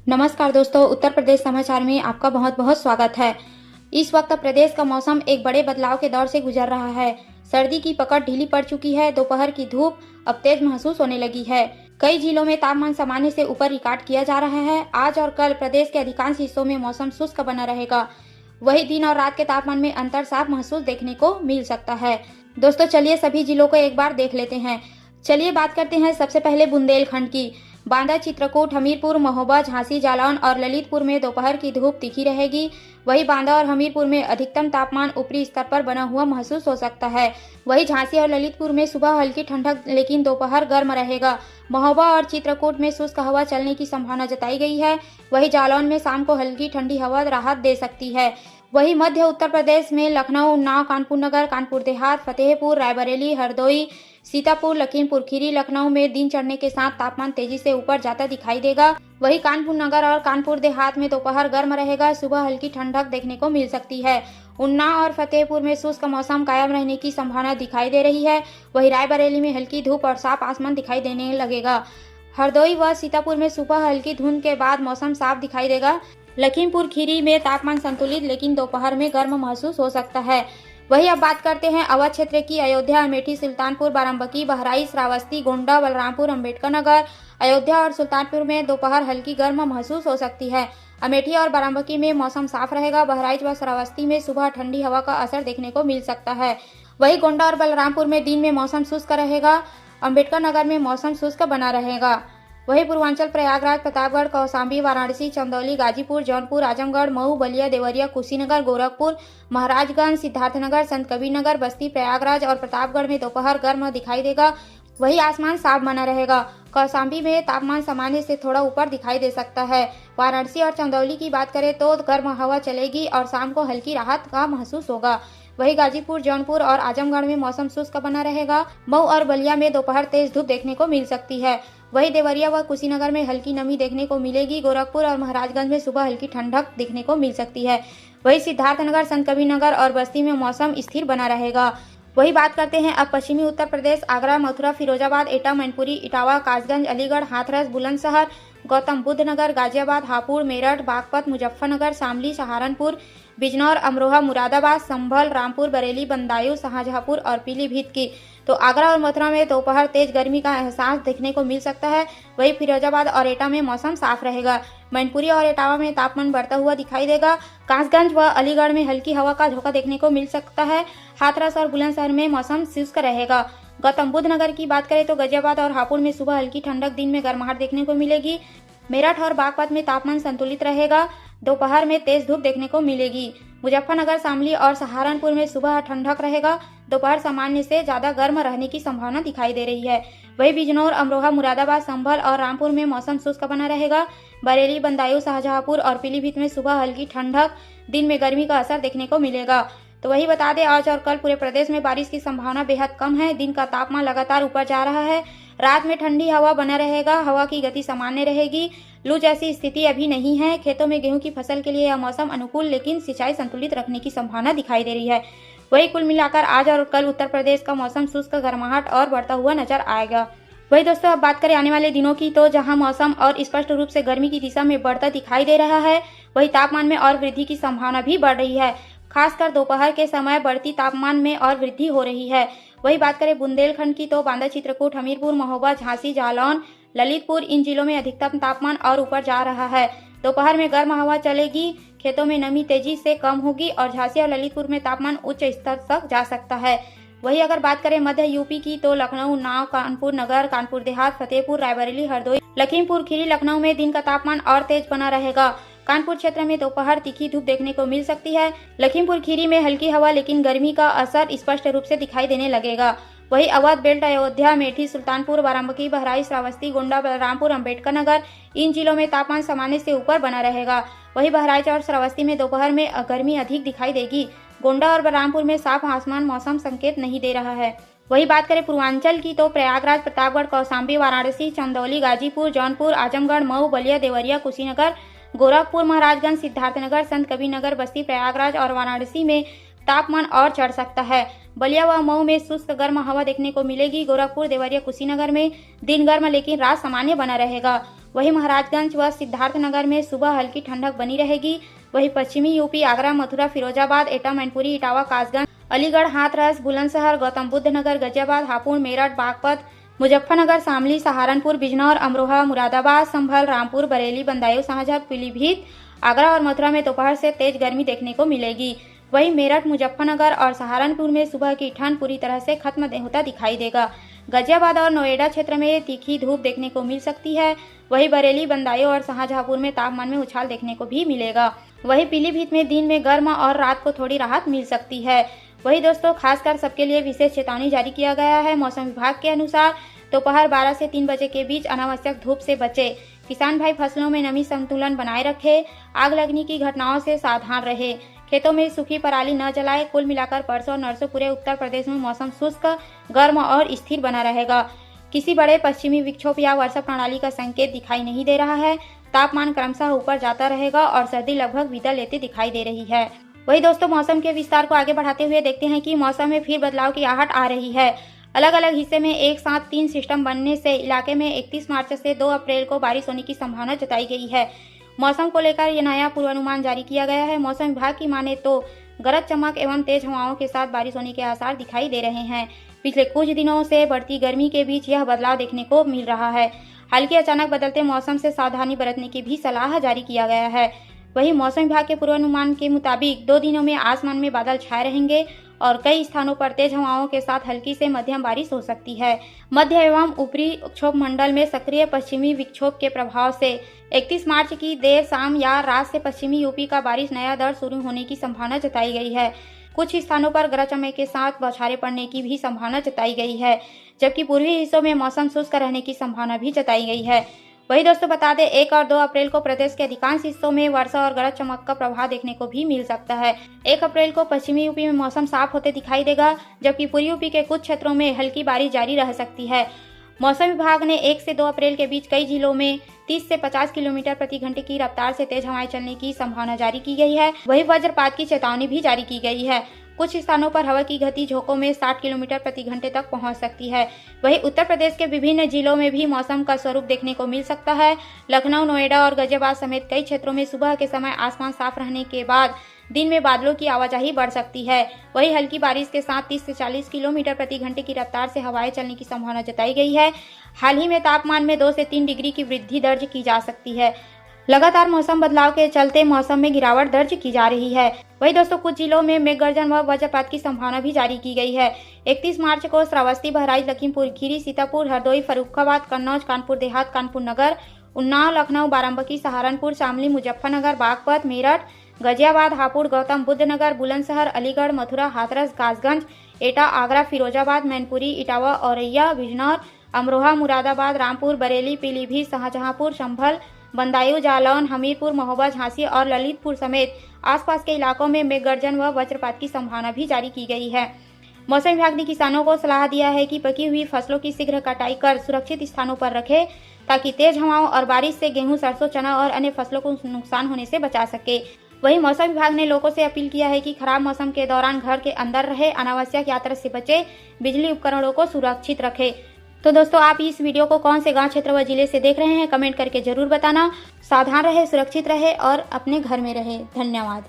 नमस्कार दोस्तों, उत्तर प्रदेश समाचार में आपका बहुत बहुत स्वागत है। इस वक्त प्रदेश का मौसम एक बड़े बदलाव के दौर से गुजर रहा है। सर्दी की पकड़ ढीली पड़ चुकी है। दोपहर की धूप अब तेज महसूस होने लगी है। कई जिलों में तापमान सामान्य से ऊपर रिकॉर्ड किया जा रहा है। आज और कल प्रदेश के अधिकांश हिस्सों में मौसम शुष्क बना रहेगा। वही दिन और रात के तापमान में अंतर साफ महसूस देखने को मिल सकता है। दोस्तों चलिए सभी जिलों को एक बार देख लेते हैं। चलिए बात करते हैं सबसे पहले बुंदेलखंड की। बांदा, चित्रकूट, हमीरपुर, महोबा, झांसी, जालौन और ललितपुर में दोपहर की धूप तीखी रहेगी। वहीं बांदा और हमीरपुर में अधिकतम तापमान ऊपरी स्तर पर बना हुआ महसूस हो सकता है। वहीं झांसी और ललितपुर में सुबह हल्की ठंडक लेकिन दोपहर गर्म रहेगा। महोबा और चित्रकूट में शुष्क हवा चलने की संभावना जताई गई है। वहीं जालौन में शाम को हल्की ठंडी हवा राहत दे सकती है। वहीं मध्य उत्तर प्रदेश में लखनऊ, उन्नाव, कानपुर नगर, कानपुर देहात, फतेहपुर, रायबरेली, हरदोई, सीतापुर, लखीमपुर खीरी, लखनऊ में दिन चढ़ने के साथ तापमान तेजी से ऊपर जाता दिखाई देगा। वहीं कानपुर नगर और कानपुर देहात में दोपहर गर्म रहेगा। सुबह हल्की ठंडक देखने को मिल सकती है। उन्नाव और फतेहपुर में शुष्क मौसम कायम रहने की संभावना दिखाई दे रही है। वहीं रायबरेली में हल्की धूप और साफ आसमान दिखाई देने लगेगा। हरदोई व सीतापुर में सुबह हल्की धुंध के बाद मौसम साफ दिखाई देगा। लखीमपुर खीरी में तापमान संतुलित लेकिन दोपहर में गर्म महसूस हो सकता है। वहीं अब बात करते हैं अवध क्षेत्र की। अयोध्या, अमेठी, सुल्तानपुर, बाराबंकी, बहराइच, श्रावस्ती, गोंडा, बलरामपुर, अम्बेडकर नगर, अयोध्या और सुल्तानपुर में दोपहर हल्की गर्म महसूस हो सकती है। अमेठी और बाराबंकी में मौसम साफ रहेगा। बहराइच व श्रावस्ती में सुबह ठंडी हवा का असर देखने को मिल सकता है। वहीं गोंडा और बलरामपुर में दिन में मौसम शुष्क रहेगा। अम्बेडकर नगर में मौसम शुष्क बना रहेगा। वहीं पूर्वांचल प्रयागराज, प्रतापगढ़, कौशाम्बी, वाराणसी, चंदौली, गाजीपुर, जौनपुर, आजमगढ़, मऊ, बलिया, देवरिया, कुशीनगर, गोरखपुर, महाराजगंज, सिद्धार्थनगर, संतकबीरनगर, बस्ती, प्रयागराज और प्रतापगढ़ में दोपहर गर्म दिखाई देगा। वहीं आसमान साफ बना रहेगा। कौशाम्बी में तापमान सामान्य से थोड़ा ऊपर दिखाई दे सकता है। वाराणसी और चंदौली की बात करें तो गर्म हवा चलेगी और शाम को हल्की राहत का महसूस होगा। वहीं गाजीपुर, जौनपुर और आजमगढ़ में मौसम शुष्क बना रहेगा। मऊ और बलिया में दोपहर तेज धूप देखने को मिल सकती है। वहीं देवरिया व कुशीनगर में हल्की नमी देखने को मिलेगी। गोरखपुर और महाराजगंज में सुबह हल्की ठंडक देखने को मिल सकती है। वहीं सिद्धार्थनगर, संतकबीरनगर और बस्ती में मौसम स्थिर बना रहेगा। वही बात करते हैं अब पश्चिमी उत्तर प्रदेश। आगरा, मथुरा, फिरोजाबाद, एटा, मैनपुरी, इटावा, कासगंज, अलीगढ़, हाथरस, बुलंदशहर, गौतम बुद्ध नगर, गाजियाबाद, हापुड़, मेरठ, बागपत, मुजफ्फरनगर, शामली, सहारनपुर, बिजनौर, अमरोहा, मुरादाबाद, संभल, रामपुर, बरेली, बदायूं, शाहजहांपुर और पीलीभीत की। तो आगरा और मथुरा में दोपहर तेज गर्मी का एहसास देखने को मिल सकता है। वहीं फिरोजाबाद और एटा में मौसम साफ रहेगा। मैनपुरी और इटावा में तापमान बढ़ता हुआ दिखाई देगा। कासगंज व अलीगढ़ में हल्की हवा का झोंका देखने को मिल सकता है। हाथरस और बुलंदशहर में मौसम शुष्क रहेगा। गौतम बुद्ध नगर की बात करें तो गाजियाबाद और हापुड़ में सुबह हल्की ठंडक, दिन में गर्माहट देखने को मिलेगी। मेरठ और बागपत में तापमान संतुलित रहेगा। दोपहर में तेज धूप देखने को मिलेगी। मुजफ्फरनगर, शामली और सहारनपुर में सुबह ठंडक रहेगा। दोपहर सामान्य से ज्यादा गर्म रहने की संभावना दिखाई दे रही है। वहीं बिजनौर, अमरोहा, मुरादाबाद, संभल और रामपुर में मौसम शुष्क बना रहेगा। बरेली, बदायूं, शाहजहांपुर और पीलीभीत में सुबह हल्की ठंडक, दिन में गर्मी का असर देखने को मिलेगा। तो वही बता दें, आज और कल पूरे प्रदेश में बारिश की संभावना बेहद कम है। दिन का तापमान लगातार ऊपर जा रहा है। रात में ठंडी हवा बना रहेगा। हवा की गति सामान्य रहेगी। लू जैसी स्थिति अभी नहीं है। खेतों में गेहूं की फसल के लिए यह मौसम अनुकूल लेकिन सिंचाई संतुलित रखने की संभावना दिखाई दे रही है। वही कुल मिलाकर आज और कल उत्तर प्रदेश का मौसम शुष्क, गर्माहट और बढ़ता हुआ नजर आएगा। वही दोस्तों अब बात करें आने वाले दिनों की, तो जहां मौसम और स्पष्ट रूप से गर्मी की दिशा में बढ़ता दिखाई दे रहा है, वही तापमान में और वृद्धि की संभावना भी बढ़ रही है। खासकर दोपहर के समय बढ़ती तापमान में और वृद्धि हो रही है। वही बात करें बुंदेलखंड की, तो बांदा, चित्रकूट, हमीरपुर, महोबा, झांसी, जालौन, ललितपुर इन जिलों में अधिकतम तापमान और ऊपर जा रहा है। दोपहर में गर्म हवा चलेगी। खेतों में नमी तेजी से कम होगी और झांसी और ललितपुर में तापमान उच्च स्तर तक जा सकता है। वही अगर बात करें मध्य यूपी की, तो लखनऊ, उन्नाव, कानपुर नगर, कानपुर देहात, फतेहपुर, रायबरेली, हरदोई, लखीमपुर खीरी, लखनऊ में दिन का तापमान और तेज बना रहेगा। कानपुर क्षेत्र में दोपहर तीखी धूप देखने को मिल सकती है। लखीमपुर खीरी में हल्की हवा लेकिन गर्मी का असर स्पष्ट रूप से दिखाई देने लगेगा। वही अवध बेल्ट, अयोध्या, अमेठी, सुल्तानपुर, बाराबंकी, बहराइच, श्रावस्ती, गोंडा, बलरामपुर, अम्बेडकर नगर इन जिलों में तापमान सामान्य से ऊपर बना रहेगा। वही बहराइच और श्रावस्ती में दोपहर में गर्मी अधिक दिखाई देगी। गोंडा और बलरामपुर में साफ आसमान मौसम संकेत नहीं दे रहा है। वही बात करें पूर्वांचल की, तो प्रयागराज, प्रतापगढ़, कौशाम्बी, वाराणसी, चंदौली, गाजीपुर, जौनपुर, आजमगढ़, मऊ, बलिया, देवरिया, कुशीनगर, गोरखपुर, महाराजगंज, सिद्धार्थनगर, संतकबीरनगर, बस्ती, प्रयागराज और वाराणसी में तापमान और चढ़ सकता है। बलिया व मऊ में शुष्क गर्म हवा देखने को मिलेगी। गोरखपुर, देवरिया, कुशीनगर में दिन गर्म लेकिन रात सामान्य बना रहेगा। वहीं महाराजगंज व सिद्धार्थनगर में सुबह हल्की ठंडक बनी रहेगी। वहीं पश्चिमी यूपी आगरा, मथुरा, फिरोजाबाद, एटा, मैनपुरी, इटावा, कासगंज, अलीगढ़, हाथरस, बुलंदशहर, गौतम बुद्ध नगर, गाजियाबाद, हापुड़, मेरठ, बागपत, मुजफ्फरनगर, शामली, सहारनपुर, बिजनौर, अमरोहा, मुरादाबाद, संभल, रामपुर, बरेली, बदायूं, शाहजहां, पीलीभीत, आगरा और मथुरा में दोपहर से तेज गर्मी देखने को मिलेगी। वहीं मेरठ, मुजफ्फरनगर और सहारनपुर में सुबह की ठंड पूरी तरह से खत्म होता दिखाई देगा। गाजियाबाद और नोएडा क्षेत्र में तीखी धूप देखने को मिल सकती है। वहीं बरेली, बदायूं और शाहजहांपुर में तापमान में उछाल देखने को भी मिलेगा। वहीं पीलीभीत में दिन में गर्म और रात को थोड़ी राहत मिल सकती है। वही दोस्तों, खासकर सबके लिए विशेष चेतावनी जारी किया गया है। मौसम विभाग के अनुसार दोपहर 12 से 3 बजे के बीच अनावश्यक धूप से बचे। किसान भाई फसलों में नमी संतुलन बनाए रखे, आग लगने की घटनाओं से सावधान रहे, खेतों में सूखी पराली न जलाए। कुल मिलाकर परसों और नरसों पूरे उत्तर प्रदेश में मौसम शुष्क, गर्म और स्थिर बना रहेगा। किसी बड़े पश्चिमी विक्षोभ या वर्षा प्रणाली का संकेत दिखाई नहीं दे रहा है। तापमान क्रमशः ऊपर जाता रहेगा और सर्दी लगभग विदा लेते दिखाई दे रही है। वही दोस्तों, मौसम के विस्तार को आगे बढ़ाते हुए देखते हैं कि मौसम में फिर बदलाव की आहट आ रही है। अलग अलग हिस्से में एक साथ 3 सिस्टम बनने से इलाके में 31 मार्च से 2 अप्रैल को बारिश होने की संभावना जताई गई है। मौसम को लेकर यह नया पूर्वानुमान जारी किया गया है। मौसम विभाग की माने तो गरज चमक एवं तेज हवाओं के साथ बारिश होने के आसार दिखाई दे रहे हैं। पिछले कुछ दिनों से बढ़ती गर्मी के बीच यह बदलाव देखने को मिल रहा है। हालांकि अचानक बदलते मौसम से सावधानी बरतने की भी सलाह जारी किया गया है। वहीं मौसम विभाग के पूर्वानुमान के मुताबिक 2 दिनों में आसमान में बादल छाए रहेंगे और कई स्थानों पर तेज हवाओं के साथ हल्की से मध्यम बारिश हो सकती है। मध्य एवं ऊपरी क्षोभ मंडल में सक्रिय पश्चिमी विक्षोभ के प्रभाव से 31 मार्च की देर शाम या रात से पश्चिमी यूपी का बारिश नया दौर शुरू होने की संभावना जताई गई है। कुछ स्थानों पर गरज चमक के साथ बौछारें पड़ने की भी संभावना जताई गई है, जबकि पूर्वी हिस्सों में मौसम शुष्क रहने की संभावना भी जताई गई है। वही दोस्तों, बता दें 1 और 2 अप्रैल को प्रदेश के अधिकांश हिस्सों में वर्षा और गरज चमक का प्रभाव देखने को भी मिल सकता है। 1 अप्रैल को पश्चिमी यूपी में मौसम साफ होते दिखाई देगा, जबकि पूर्वी यूपी के कुछ क्षेत्रों में हल्की बारिश जारी रह सकती है। मौसम विभाग ने 1 से 2 अप्रैल के बीच कई जिलों में 30 से 50 किलोमीटर प्रति घंटे की रफ्तार से तेज हवाएं चलने की संभावना जारी की गई है। वहीं वज्रपात की चेतावनी भी जारी की गई है। कुछ स्थानों पर हवा की गति झोंकों में 60 किलोमीटर प्रति घंटे तक पहुंच सकती है। वहीं उत्तर प्रदेश के विभिन्न जिलों में भी मौसम का स्वरूप देखने को मिल सकता है। लखनऊ, नोएडा और गाजियाबाद समेत कई क्षेत्रों में सुबह के समय आसमान साफ रहने के बाद दिन में बादलों की आवाजाही बढ़ सकती है। वहीं हल्की बारिश के साथ 30 से 40 किलोमीटर प्रति घंटे की रफ्तार से हवाएं चलने की संभावना जताई गई है। हाल ही में तापमान में 2 से 3 डिग्री की वृद्धि दर्ज की जा सकती है। लगातार मौसम बदलाव के चलते मौसम में गिरावट दर्ज की जा रही है। वही दोस्तों, कुछ जिलों में मेघगर्जन व वज्रपात की संभावना भी जारी की गई है। 31 मार्च को श्रावस्ती, बहराइच, लखीमपुर खीरी, सीतापुर, हरदोई, फर्रुखाबाद, कन्नौज, कानपुर देहात, कानपुर नगर, उन्नाव, लखनऊ, बाराबंकी, सहारनपुर, शामली, मुजफ्फरनगर, बागपत, मेरठ, गाजियाबाद, हापुड़, गौतम बुद्ध नगर, बुलंदशहर, अलीगढ़, मथुरा, हाथरस, कासगंज, एटा, आगरा, फिरोजाबाद, मैनपुरी, इटावा, औरैया, बिजनौर, अमरोहा, मुरादाबाद, रामपुर, बरेली, पीलीभीत, शाहजहांपुर, संभल, बदायूं, जालौन, हमीरपुर, महोबा, झांसी और ललितपुर समेत आसपास के इलाकों में मेघगर्जन व वज्रपात की संभावना भी जारी की गई है। मौसम विभाग ने किसानों को सलाह दिया है कि पकी हुई फसलों की शीघ्र कटाई कर सुरक्षित स्थानों पर रखें, ताकि तेज हवाओं और बारिश से गेहूं, सरसों, चना और अन्य फसलों को नुकसान होने से बचा सके। वहीं मौसम विभाग ने लोगों से अपील किया है कि खराब मौसम के दौरान घर के अंदर रहे, अनावश्यक यात्रा से बचे, बिजली उपकरणों को सुरक्षित रखें। तो दोस्तों, आप इस वीडियो को कौन से गांव, क्षेत्र व जिले से देख रहे हैं, कमेंट करके जरूर बताना। सावधान रहे, सुरक्षित रहे और अपने घर में रहे। धन्यवाद।